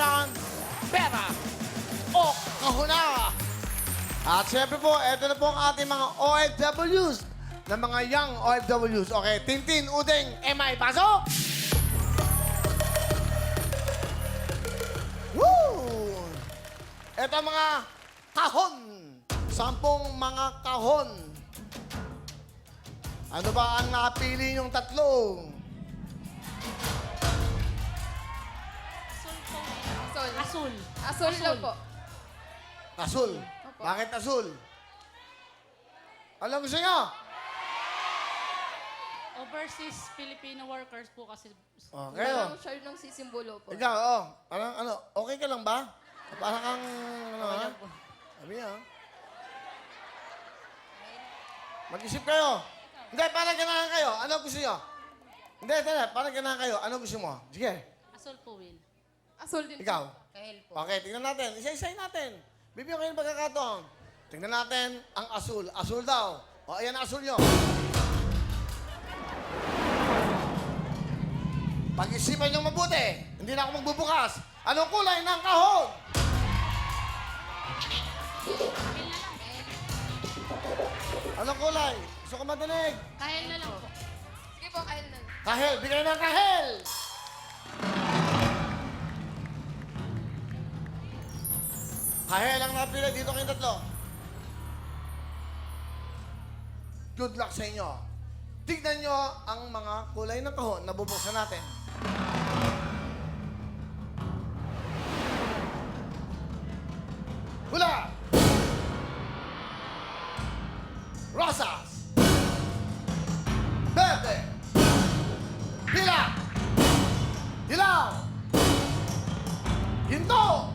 dyan, pera o kahuna. At siyempre po, ito na po ang ating mga OFWs na mga young OFWs. Okay, Tintin, Udeng, MI, pasok! Woo! Ito ang mga kahon. 10 mga kahon. Ano ba ang napili niyong tatlo? Asul. Asul. Asul lang po. Asul. Opo. Bakit asul? Alam gusto niyo? Overseas Filipino workers po kasi. Okay. Parang siya ng sisimbolo po. Ikaw, parang ano, okay ka lang ba? Parang kang, ano ha? Sabi niya, mag-isip kayo. Hindi, parang ganahan kayo. Ano gusto niyo? Hindi, parang ganahan kayo. Ano gusto mo? Sige, Asul po, Will. Asul din ikaw. Kahel po. Okay, tingnan natin. Isa-isayin natin. Bibigyan kayo ng pagkakataon. Tingnan natin ang asul. Asul daw. O, ayan ang asul nyo. Pag-isipan nyo mabuti. Hindi na ako magbubukas. Anong kulay ng kahon? Anong kulay? Gusto ko madinig. Kahel na lang po. Sige po, kahit na. Kahel. Bigay ng kahel. Kahel ang napila dito kayong tatlo. Good luck sa inyo. Tignan nyo ang mga kulay ng kahon na bubuksan natin. Hula! Rosas! Verde! Pila! Dilaw! Ginto!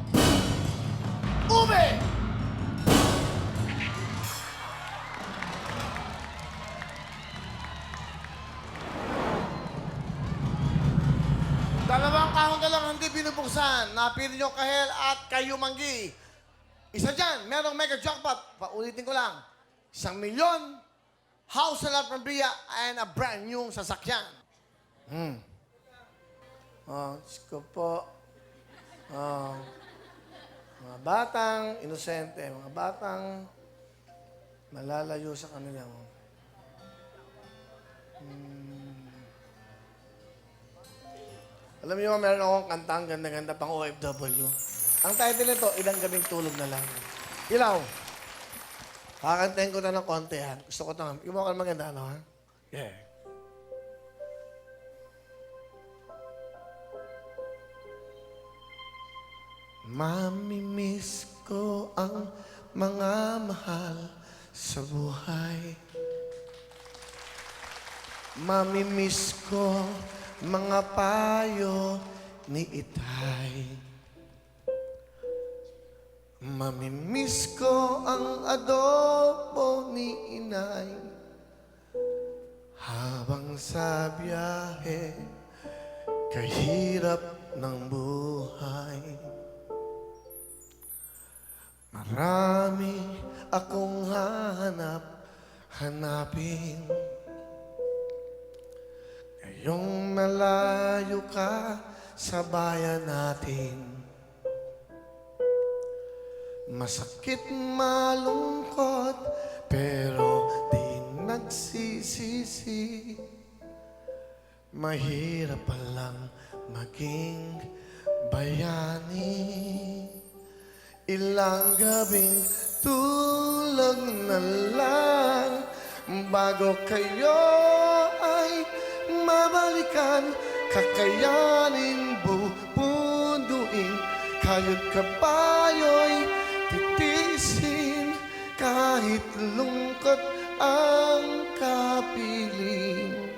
Ube! Dalawang kahon na lang hindi binubuksan. Napili nyo kahel at kayumanggi. Isa dyan, merong mega jackpot. Paulitin ko lang. 1 milyon, house na lot ng Bria, and a brand new sasakyan. Diyos ko po. Mga batang inosente, mga batang malalayo sa kanila. Alam niyo, meron akong kantang ganda-ganda pang OFW. Ang title nito, Ilang Gabing Tulog na Lang. Ilaw. Kakantahin ko na ng konti, ha? Gusto ko ito, ha? Ikaw mo ka maganda, ano, ha? Yeah. Mamimiss ko ang mga mahal sa buhay. Mamimiss ko mga payo ni Itay. Mamimiss ko ang adobo ni Inay. Habang sa biyahe, kahirap ng buhay. Marami akong hanapin. Ngayong malayo ka sa bayan natin. Masakit, malungkot, pero di nagsisisi. Mahirap palang maging bayani. Ilang gabing tulog na lang bago kayo ay mabalikan. Kakayanin bupunduin, kayo't kabayo'y titisin. Kahit lungkot ang kapiling,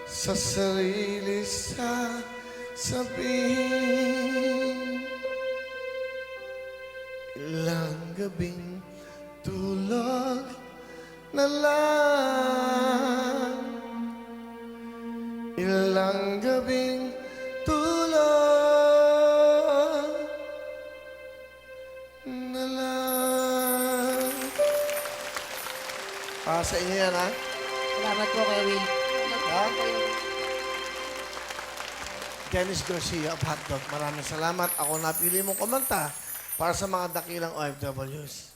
sa sarili sasabihin. Ilang gabing tulog na lang. Ilang gabing tulog na lang. Para sa inyo yan, ha? Salamat po, Kuya Will. Ha? Dennis Garcia of Hotdog. Maraming salamat. Ako napili mong kumanta para sa mga dakilang OFWs.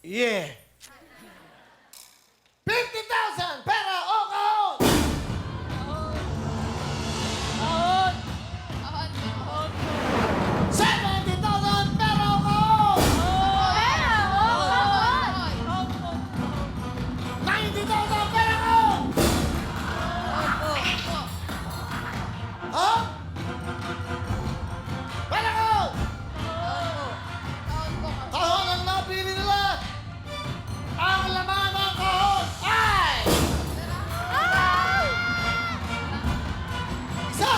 Yeah! 50,000! Pera o kahon! Kahon! Ahon. 70,000! Pera o kahon! Pera! Ahon. 90,000! Pera o kahon! Ha? Pera o kahon! Ahon po. Kahon ang napili nila! Ang laman ng kahon ay... Isa!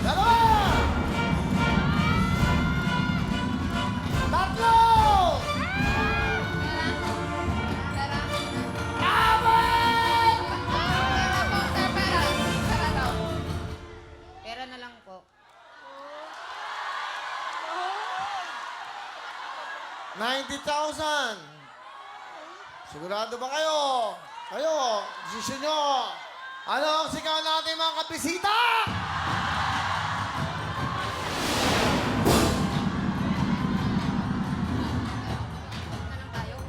Dalawa! Tatlo! Pera. Apat! Pera po, sir. Pera. Pera daw. Pera na lang po. 90,000! Sigurado ba kayo? Kayo, desisyon nyo. Ano ang sigaw natin mga kabisita? Na lang tayo.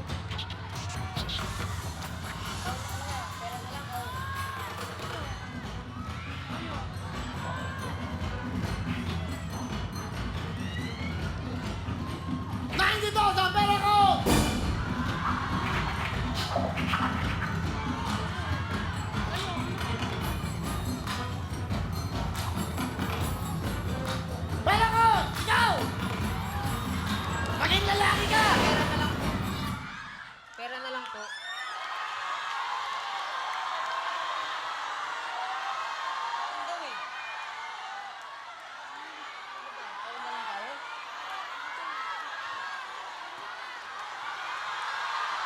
Pera na lang po. 90,000 pera ko! Pera ko! Ikaw! Maging lalaki ka! Pera na lang po. Ang gawin? Kahon na lang tayo.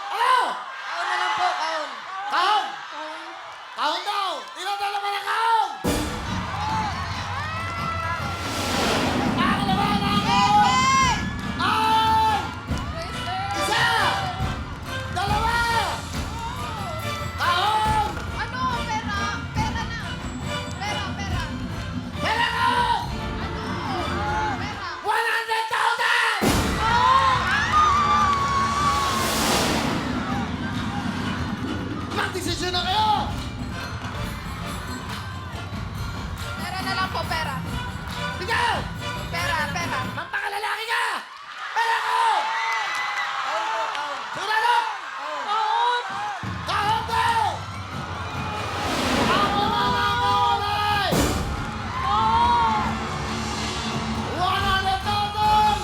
Ano? Kahon na lang po, kahon. Kahon! Kahon daw! Tinatala mo na kahon! Ang laman ng kahon ay... Isa! Dalawa! Kahon! Ano? Pera. Pera na. Pera. Pera. Pera ko! Ano? Pera. 100,000! Mag-desisyon na kayo! Pera na lang po. Pera. Ikaw! Pera. Pera. Magpakalalaki ka! Pera ko! Kahon po, kahon. Sigurado! Kahon! Kahon ko! Ang laman ng kahon ay... 100,000!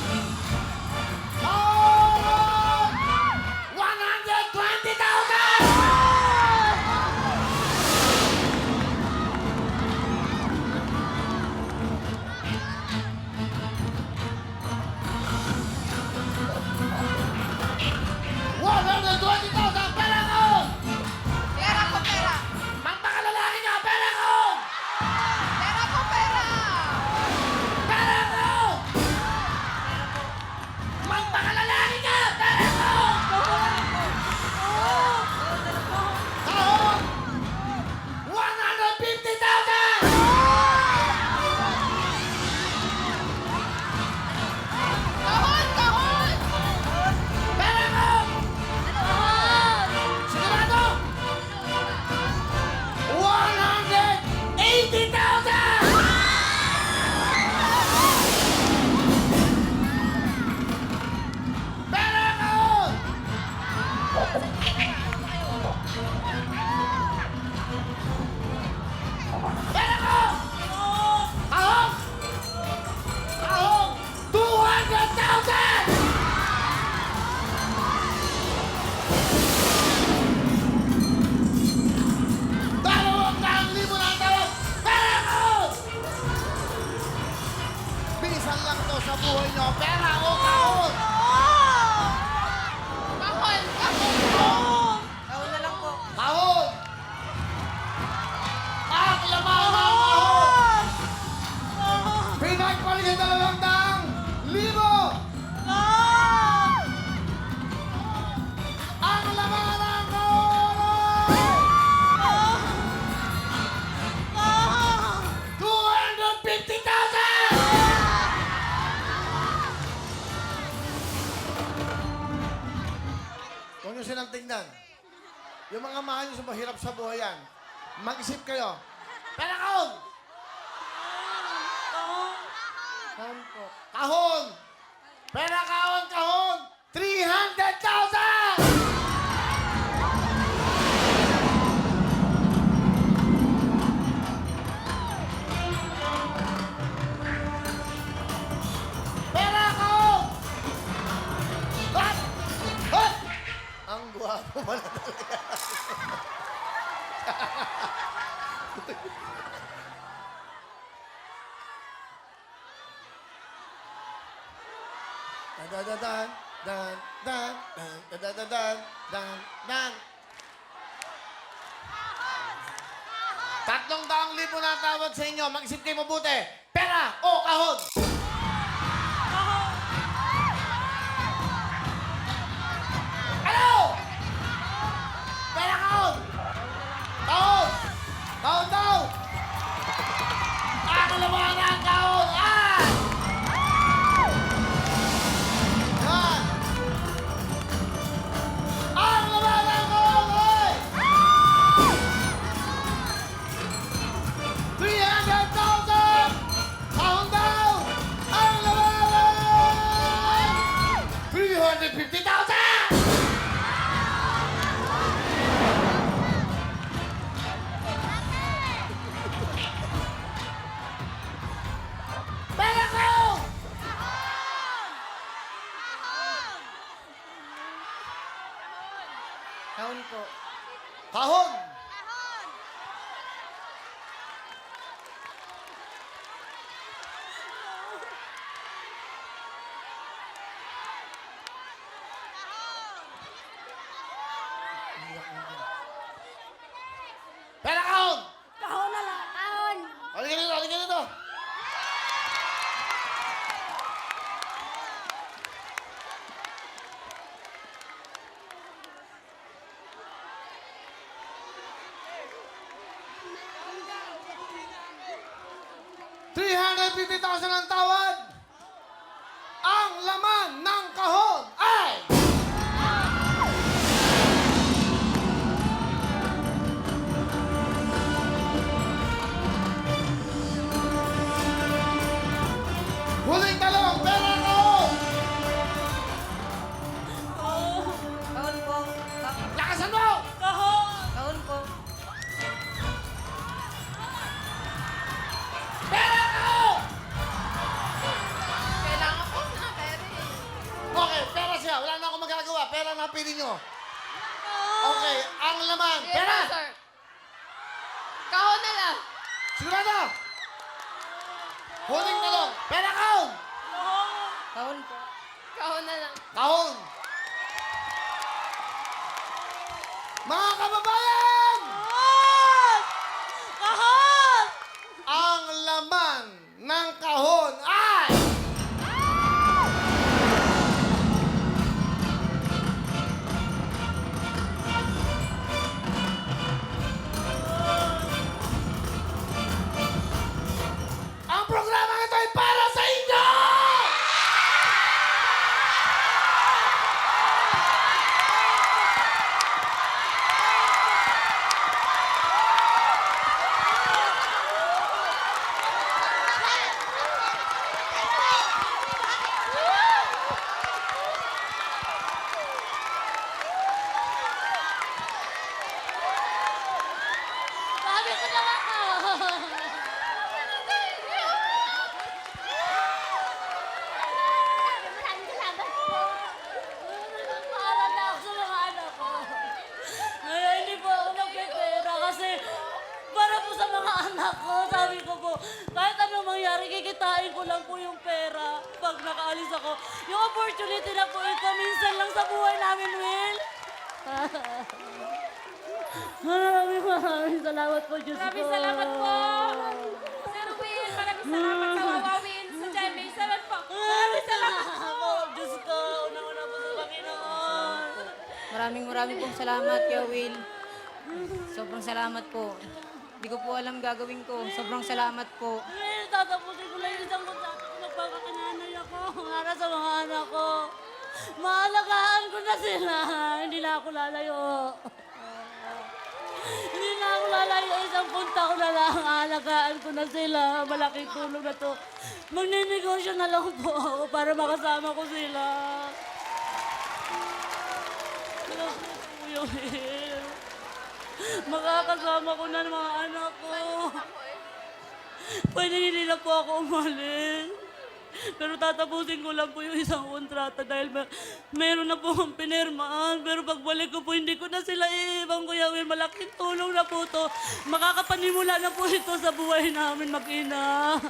Kahon! 120,000! Pera ko! Pera po. Pera. Magpakalalaki ka! Pera ko! Pera po. Pera. Pera ko! Magpakalalaki ka! Pera ko! Kahon! 150,000! Kahon. Kahon. Pera ko! Sigurado! 180,000! Pera ko! Pera ko! Kahon! Kahon! 200,000! Dalawang daang libo na ang tawag! Pera ko! Bilisan lang to sa buhay nyo. Pera o kahon! Kahon. Kahon. Kahon na lang po. Kahon! Ang laman ng kahon! Pinagpalit sa 200,000! Ang laman ng kahon! gusto nang tingnan. Yung mga mahal nyo sa mahirap sa buhay yan. Mag-isip kayo. Pera kahon! Kahon po. Kahon! Pera kahon, kahon! 300,000! Pera kahon! What? What? Ang guwapo pala talaga. Dan dan dan dan dan dan dan dan dan dan dan. 300,000 na tawad sa inyo. Mag-isip kayo mabuti. Pera o kahon? Ano? Pera kahon? Kahon! Kahon daw! Ako naman ang kahon! Ah! Yan! Ang laman ng kahon! Hoy! 300,000! Kahon daw! Ang laman! 350,000! Pera ko! Kahon po. Kahon! Pera kahon! Kahon na lang. Kahon. Halika dito, halika dito. $350,000 ang tawad. Ang laman ng kahon ay... Huling talong, pera kahon! Kahon po. Lakasan mo! Kahon po. Pera kahon! Kailangan po na pera eh. Okay, pera siya. Wala na akong magagawa. Pera na pili nyo. Okay, ang laman. Yes, Pera! sir. Kahon na lang. Sigurado! Huling talong. Pera kahon! Kahon po. Kahon na lang. Kahon! Mga kababayan! Kahon! Ang laman ng kahon ay... Ang programa ito ay para sa inyo! Sabi ko na nga. Maraming salamat po. Para na ako sa mga anak ko. Ngayon, hindi po ako nagpipera kasi para po sa mga anak ko. Sabi ko po, kahit anong mangyari, kikitain ko lang po yung pera pag nakaalis ako. Yung opportunity na po ito, minsan lang sa buhay namin, Will. Maraming salamat po, Diyos ko. Maraming salamat po. Sir Will, maraming salamat sa Wawa Will. Sa Jaime, salamat po. Maraming salamat po. Diyos ko, unang-una po sa Panginoon. Maraming pong salamat, Kuya Will. Sobrang salamat po. Hindi ko po alam gagawin ko. Sobrang salamat po. Tatapusin ko lang yung isang kontrata ko. Magpakakinanay ako para sa mga anak ko. Maalagaan ko na sila, hindi na ako lalayo. Hindi na ako lalayo. Isang punta ko na lang. Aalagaan ko na sila. Malaking tulong na to. Magninegosyo na lang po ako para makasama ko sila. Salamat po, Kuya Will. Makakasama ko na ng mga anak ko. Pwede hindi na po ako umalis. Pero tatapusin ko lang po yung isang kontrata dahil meron na po akong pinirmaan. Pero pagbalik ko po, hindi ko na sila iibang, Kuya Will. Malaking tulong na po to. Makakapanimula na po ito sa buhay namin mag-ina.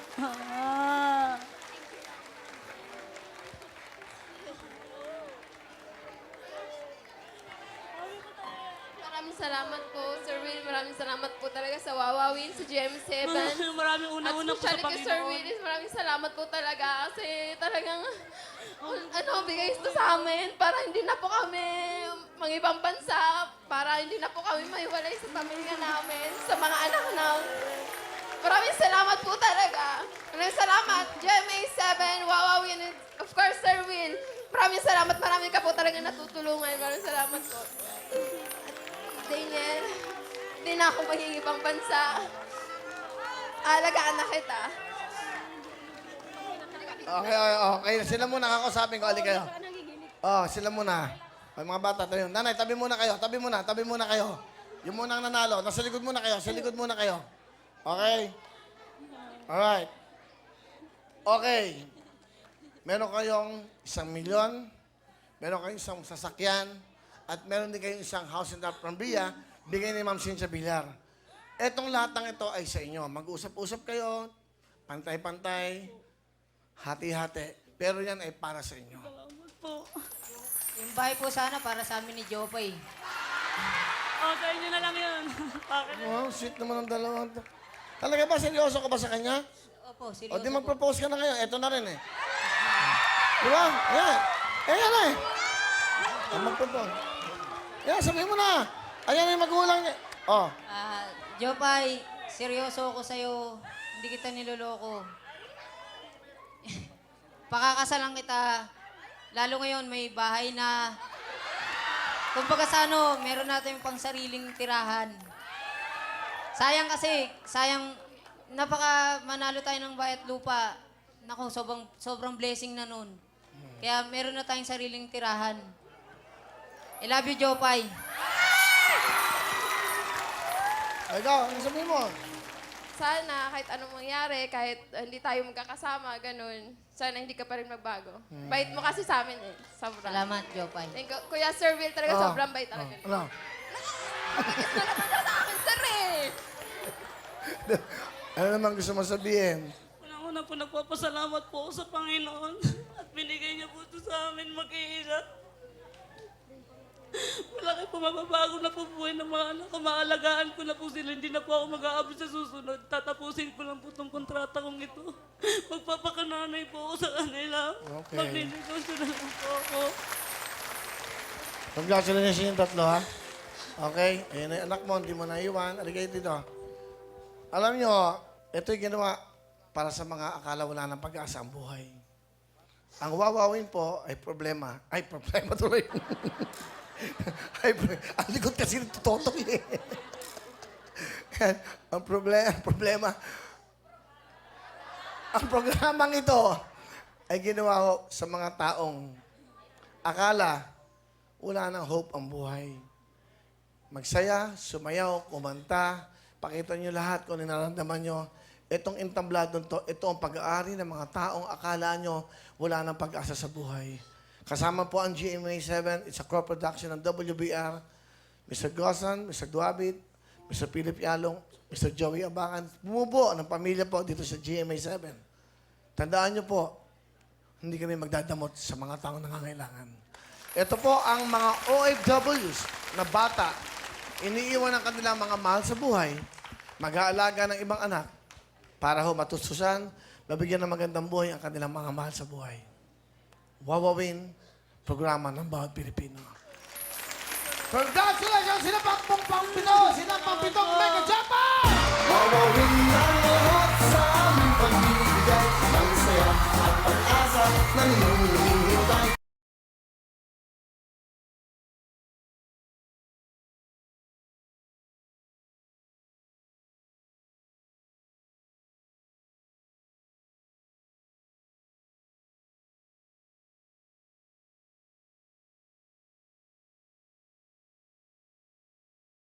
Maraming salamat po, Sir Will. Maraming salamat po talaga sa Wawawin, sa GM7. Maraming una-una po sa At especially kay Sir Panginoon. Willis, maraming salamat po talaga kasi talagang bigay ito sa amin para hindi na po kami mangibang bansa, para hindi na po kami maiwalay sa pamilya namin, sa mga anak namin. Maraming salamat po talaga. Maraming salamat, GMA7, Wawawin, and of course, Sir Will. Maraming salamat, marami ka po talaga natutulungan. Maraming salamat po. Daniel, hindi na ako magigibang bansa. Alagaan na kita. Okay. Sila muna kakausapin ko. Ali kayo. Sila muna. Ay, mga bata, tayo. Nanay, tabi muna kayo. Tabi muna kayo. Yung muna ang nanalo. Nasa likod muna kayo. Sa likod muna kayo. Okay? Alright. Okay. Meron kayong 1 milyon. Meron kayong isang sasakyan. At meron din kayong isang house in Prambia. Bigay ni Ma'am Cynthia Villar. Etong lahat ng ito ay sa inyo. Mag-usap-usap kayo. Pantay-pantay. Hati-hati. Pero yan ay para sa inyo. Salamat po. Yung bahay po sana para sa amin ni Jopay. Sa inyo na lang yun. Bakit? Wow, sweet naman ang dalawang to. Talaga ba? Seryoso ka ba sa kanya? Opo, O seryoso di po. mag-propose ka na ngayon. Ito na rin eh. Di ba? Ayan. Ayan eh. Mag-propose. Ayan, sabihin mo na. Ayan yung magulang niya. Oh. Jopay, seryoso ako sa'yo. Hindi kita niloloko. Pakakasalan kita. Lalo ngayon, may bahay na. Kumbaga sa ano, meron natin pang sariling tirahan. Sayang kasi, napaka manalo tayo ng bayat lupa. Naku, sobrang blessing na nun. Kaya meron na tayong sariling tirahan. I love you, Jopay. Ikaw, ano sabihin mo? Sana kahit anong mangyari, kahit hindi tayo magkakasama, ganun, sana hindi ka pa rin magbago. Bait mo kasi sa amin eh. Sobra. Salamat, Jopay. Thank you. Kuya Sir Will, talaga Oh. sobrang bait talaga. Ano? Nakikis na naman na sa akin, sir eh. Ano naman gusto mo sabihin? Unang-una po nagpapasalamat po ako sa Panginoon at binigay niya po ito sa amin mag-iina. Malaki po mababago na po buhay ng mga anak ko. Maalagaan ko na po sila. Hindi na po ako mag-aabot sa susunod. Tatapusin ko lang po itong kontrata kong ito. Magpapakananay po ako sa kanila. Okay. Magninegosyo na lang po ako. Congratulations yung tatlo, ha? Okay? Ayan na yung anak mo, hindi mo naiwan. Aligay dito. Alam nyo, ito'y ginawa para sa mga akala wala ng pag-asa ang buhay. Ang wawawin po ay problema. Ay, problema tuloy. Ang likod kasi nagtutotong eh. ang programang ito ay ginawa ko sa mga taong akala wala nang hope ang buhay. Magsaya, sumayaw, kumanta, pakita nyo lahat kung nararamdaman nyo. Itong entabladong to, ito ang pag-aari ng mga taong akala nyo wala nang pag-asa sa buhay. Kasama po ang GMA7. It's a co-production ng WBR. Mr. Gozan, Mr. Duabit, Mr. Philip Yalong, Mr. Joey Abangan. Bumubuo ng pamilya po dito sa GMA7. Tandaan nyo po, hindi kami magdadamot sa mga taong nangangailangan. Ito po ang mga OFWs na bata. Iniiwan ang kanilang mga mahal sa buhay, mag-aalaga ng ibang anak para ho matustusan, mabigyan ng magandang buhay ang kanilang mga mahal sa buhay. Wawawin, programa ng bawat Pilipino. Congratulations! Sila pang-pitong Mega Jackpot! Wawawin na lahat sa aming pagbibigay ng saya at pag-asa na ninuningin